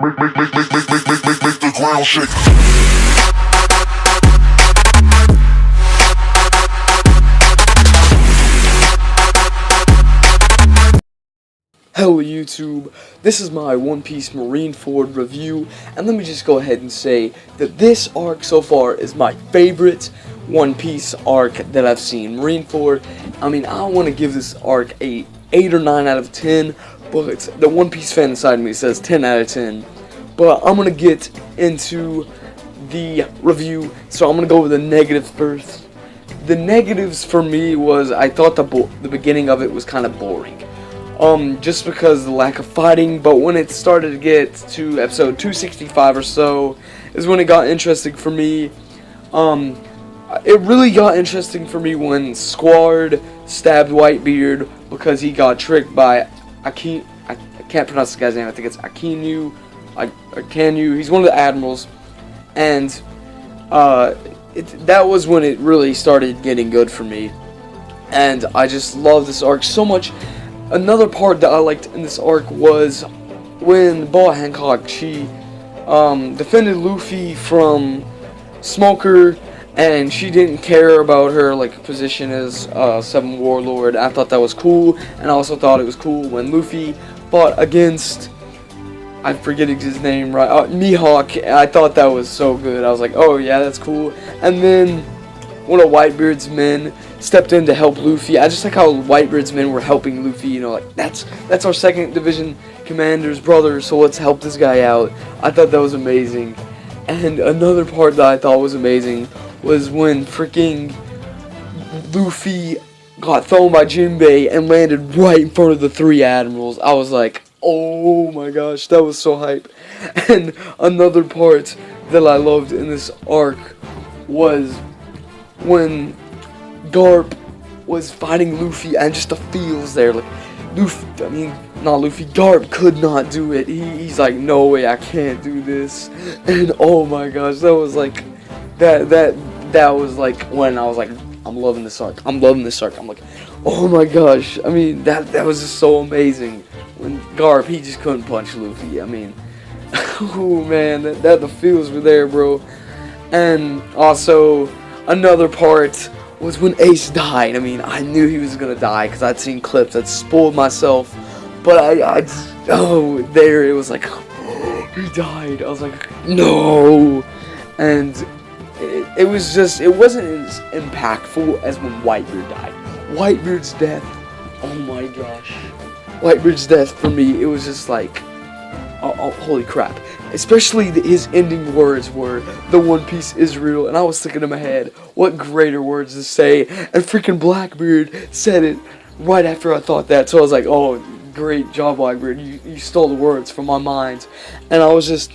Make the ground shake. Hello YouTube, this is my One Piece Marineford review, and let me just go ahead and say that this arc so far is my favorite One Piece arc that I've seen. Marineford, I mean, I want to give this arc a 8 or 9 out of 10, but the One Piece fan inside me says 10 out of 10. But I'm going to get into the review, so I'm going to go over the negatives first. The negatives for me was I thought the beginning of it was kind of boring. Just because of the lack of fighting, but when it started to get to episode 265 or so, is when it got interesting for me. It really got interesting for me when Squard stabbed Whitebeard because he got tricked by I can't pronounce the guy's name. I think it's Akinu. He's one of the admirals, and that was when it really started getting good for me, and I just love this arc so much. Another part that I liked in this arc was when Boa Hancock, she defended Luffy from Smoker, and she didn't care about her position as Seven Warlord. I thought that was cool, and I also thought it was cool when Luffy fought against, I'm forgetting his name right, Mihawk. I thought that was so good. I was like, oh yeah, that's cool. And then one of Whitebeard's men stepped in to help Luffy. I just like how Whitebeard's men were helping Luffy, you know, like that's our 2nd Division commander's brother, so let's help this guy out. I thought that was amazing. And another part that I thought was amazing was when freaking Luffy got thrown by Jinbei and landed right in front of the 3 admirals. I was like, oh my gosh, that was so hype. And another part that I loved in this arc was when Garp was fighting Luffy, and just the feels there, like Garp could not do it. He's like, no way, I can't do this. And oh my gosh, that was like that was like when I was like, I'm loving this arc. I'm like, oh my gosh. I mean, that was just so amazing. When Garp, he just couldn't punch Luffy. I mean, oh man, the feels were there, bro. And also another part was when Ace died. I mean, I knew he was gonna die because I'd seen clips. I'd spoiled myself, but there it was like, oh, he died. I was like, no. And it wasn't as impactful as when Whitebeard died. Whitebeard's death, oh my gosh. Whitebeard's death for me, it was just like, oh, holy crap. Especially his ending words were, the One Piece is real, and I was thinking in my head, what greater words to say, and freaking Blackbeard said it right after I thought that, so I was like, oh, great job, Blackbeard, you stole the words from my mind. And I was just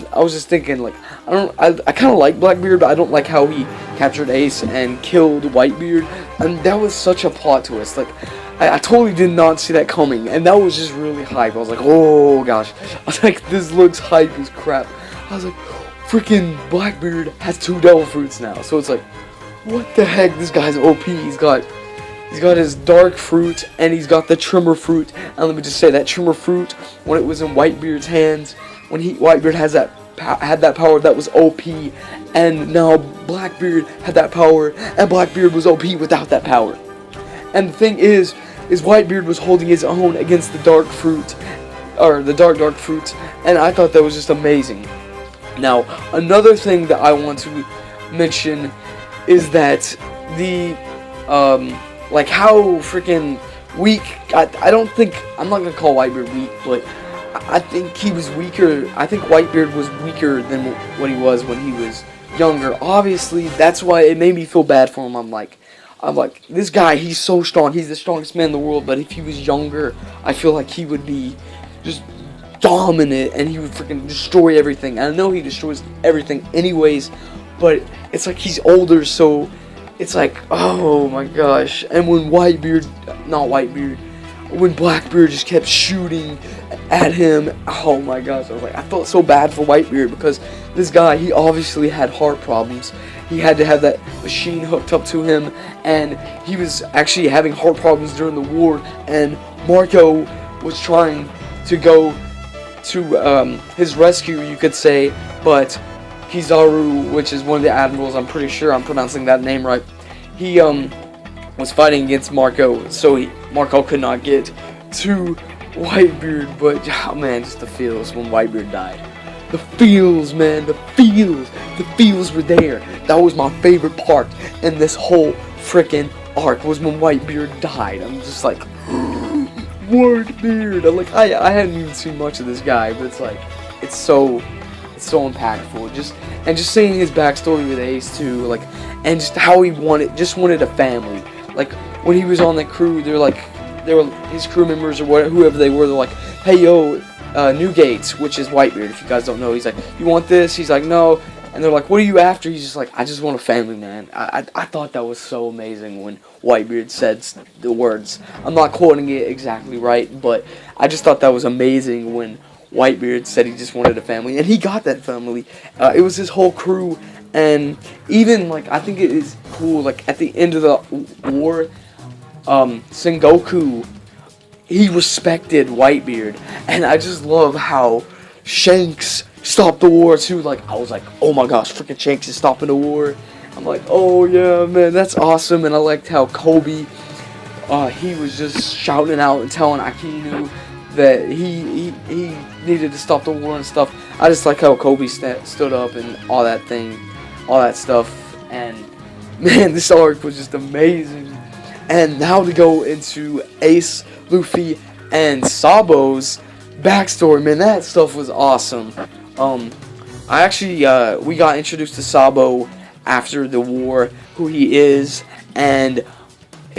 thinking, like, I kind of like Blackbeard, but I don't like how he captured Ace and killed Whitebeard, and that was such a plot twist. Like, I totally did not see that coming, and that was just really hype. I was like, oh gosh. I was like, this looks hype as crap. I was like, freaking Blackbeard has 2 devil fruits now. So it's like, what the heck? This guy's OP. He's got his dark fruit, and he's got the trimmer fruit. And let me just say, that trimmer fruit, when it was in Whitebeard's hands, when Whitebeard had that power, that was OP. And now Blackbeard had that power, and Blackbeard was OP without that power. And the thing is Whitebeard was holding his own against the dark fruit, or the dark fruit, and I thought that was just amazing. Now, another thing that I want to mention is that like how freaking weak, I'm not gonna call Whitebeard weak, but I think he was weaker. I think Whitebeard was weaker than what he was when he was younger. Obviously, that's why it made me feel bad for him. I'm like, this guy, he's so strong. He's the strongest man in the world. But if he was younger, I feel like he would be just dominant, and he would freaking destroy everything. And I know he destroys everything anyways, but it's like he's older, so it's like, oh my gosh. And when when Blackbeard just kept shooting at him, oh my gosh, I felt so bad for Whitebeard, because this guy, he obviously had heart problems. He had to have that machine hooked up to him, and he was actually having heart problems during the war, and Marco was trying to go to his rescue, you could say, but Kizaru, which is one of the admirals, I'm pretty sure I'm pronouncing that name right, he was fighting against Marco, so Marco could not get to Whitebeard, but oh man, just the feels when Whitebeard died. The feels, man, the feels were there. That was my favorite part in this whole freaking arc, was when Whitebeard died. I'm just like, Whitebeard. I hadn't even seen much of this guy, but it's like, it's so impactful. Just seeing his backstory with Ace too, like, and just how he wanted a family. Like when he was on that crew, they were his crew members or whoever they were. They're like, hey yo, Newgates, which is Whitebeard. If you guys don't know, he's like, you want this? He's like, no. And they're like, what are you after? He's just like, I just want a family, man. I thought that was so amazing when Whitebeard said the words. I'm not quoting it exactly right, but I just thought that was amazing when Whitebeard said he just wanted a family, and he got that family. It was his whole crew, and even, like, I think it is cool, like, at the end of the war, Sengoku, he respected Whitebeard, and I just love how Shanks stopped the war too. Like, I was like, oh my gosh, freaking Shanks is stopping the war. I'm like, oh yeah, man, that's awesome. And I liked how Kobe, he was just shouting out and telling Akinu that he needed to stop the war and stuff. I just like how Kobe stood up and all that stuff. And man, this arc was just amazing. And now to go into Ace, Luffy, and Sabo's backstory, man, that stuff was awesome. I actually, we got introduced to Sabo after the war, who he is, and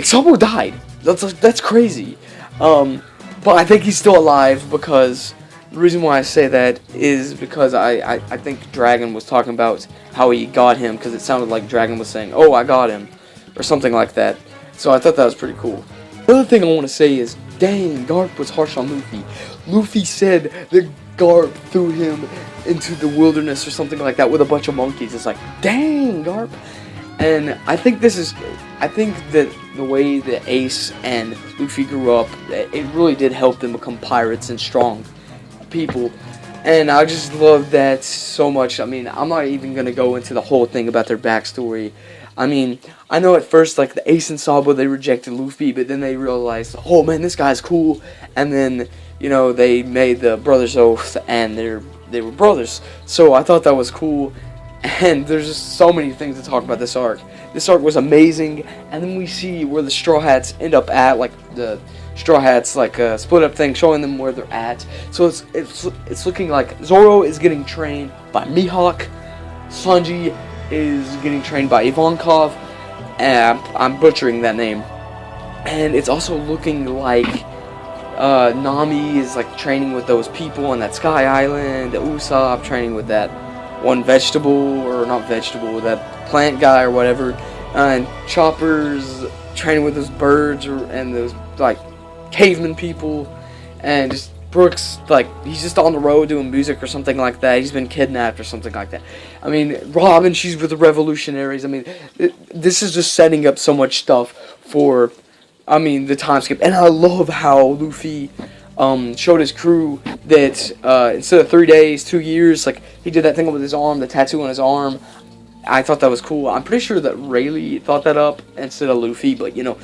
Sabo died. That's crazy. But I think he's still alive, because the reason why I say that is because I think Dragon was talking about how he got him, because it sounded like Dragon was saying, oh, I got him, or something like that. So I thought that was pretty cool. Another thing I want to say is, dang, Garp was harsh on Luffy. Luffy said that Garp threw him into the wilderness or something like that with a bunch of monkeys. It's like, dang, Garp. And I think that the way that Ace and Luffy grew up, it really did help them become pirates and strong people. And I just love that so much. I mean, I'm not even going to go into the whole thing about their backstory. I mean, I know at first, like, the Ace and Sabo, they rejected Luffy, but then they realized, oh man, this guy's cool. And then, you know, they made the Brothers Oath, and they were brothers. So I thought that was cool. And there's just so many things to talk about this arc. This arc was amazing. And then we see where the Straw Hats end up at, like the Straw Hats, like a split up thing, showing them where they're at. So it's looking like Zoro is getting trained by Mihawk, Sanji is getting trained by Ivankov, and I'm butchering that name. And it's also looking like Nami is like training with those people on that Sky Island, Usopp training with that one vegetable, or not vegetable, that plant guy or whatever, and Chopper's training with those birds and those like caveman people, and just Brooks, like, he's just on the road doing music or something like that. He's been kidnapped or something like that. I mean, Robin, she's with the revolutionaries. I mean, this is just setting up so much stuff for, I mean, the time skip. And I love how Luffy showed his crew that instead of 3 days, 2 years, like, he did that thing with his arm, the tattoo on his arm. I thought that was cool. I'm pretty sure that Rayleigh thought that up instead of Luffy, but, you know,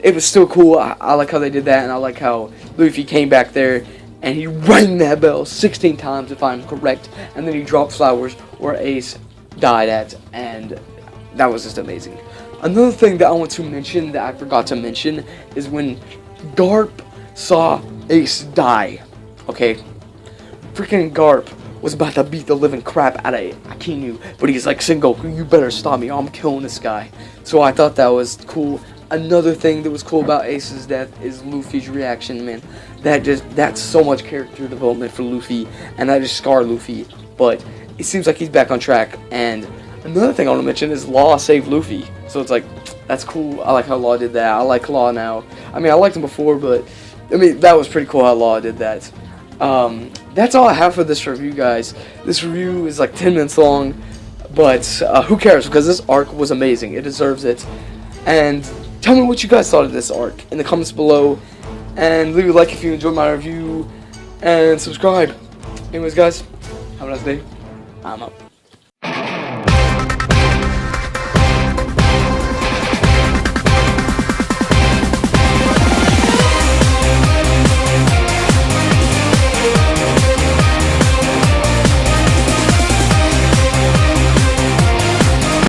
it was still cool. I like how they did that, and I like how Luffy came back there and he rang that bell 16 times, if I'm correct, and then he dropped flowers where Ace died at, and that was just amazing. Another thing that I want to mention that I forgot to mention is when Garp saw Ace die. Okay, freaking Garp was about to beat the living crap out of Akinu, but he's like, Sengoku, you better stop me, I'm killing this guy. So I thought that was cool. Another thing that was cool about Ace's death is Luffy's reaction, man. That's so much character development for Luffy, and that just scarred Luffy. But it seems like he's back on track. And another thing I want to mention is Law saved Luffy. So it's like, that's cool. I like how Law did that. I like Law now. I mean, I liked him before, but I mean, that was pretty cool how Law did that. That's all I have for this review, guys. This review is like 10 minutes long, but who cares? Because this arc was amazing. It deserves it. And tell me what you guys thought of this arc in the comments below, and leave a like if you enjoyed my review, and subscribe. Anyways, guys, have a nice day. I'm out.